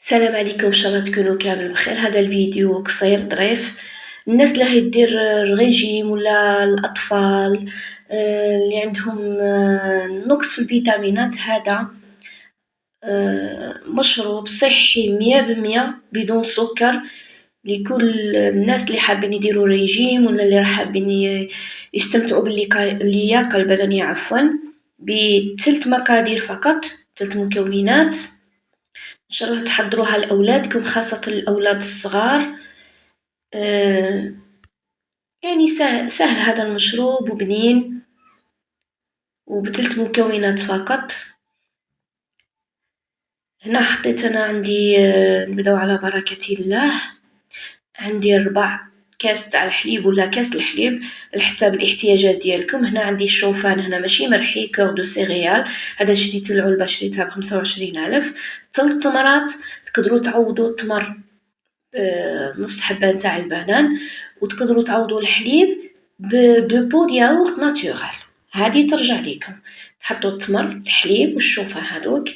السلام عليكم، ان شاء الله تكونوا كامل بخير. هذا الفيديو قصير ظريف. الناس اللي راهي دير الريجيم ولا الاطفال اللي عندهم نقص في الفيتامينات، هذا مشروب صحي 100% بدون سكر لكل الناس اللي حابين يديروا ريجيم ولا اللي حابين يستمتعوا باللياقة البدنية بثلث مقادير فقط، ثلث مكونات. إن شاء الله تحضروها لأولادكم، خاصة الأولاد الصغار. يعني سهل هذا المشروب وبنين وبثلث مكونات فقط. هنا حطيت أنا عندي نبداو على بركة الله. عندي 4 كاس تاع الحليب ولا كاس الحليب على حساب الاحتياجات ديالكم. هنا عندي الشوفان، هنا ماشي مرحي، كور دو سيريال، هذا شريته العلبة شريتها ب25,000. 3 تمرات، تقدروا تعوضوا التمر نص حبة نتاع البنان، وتقدروا تعوضوا الحليب بدو بو ياغورت ناتورال. هذه ترجع ليكم، تحطوا التمر، الحليب والشوفان هذوك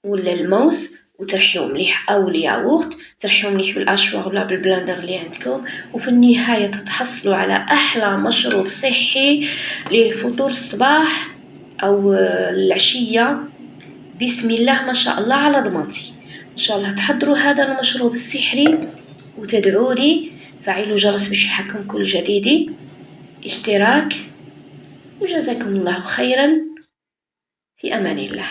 ولا الموز وترحيوه مليح، او الياغورت ترحيوه مليح بالاشواغ ولا بالبلاندر اللي عندكم. وفي النهاية تتحصلوا على احلى مشروب صحي لفطور الصباح او العشية. بسم الله ما شاء الله على ضمانتي. ان شاء الله تحضروا هذا المشروب السحري وتدعوا لي. فعلوا جرس باش يحكم كل جديد، اشتراك، وجزاكم الله خيرا، في امان الله.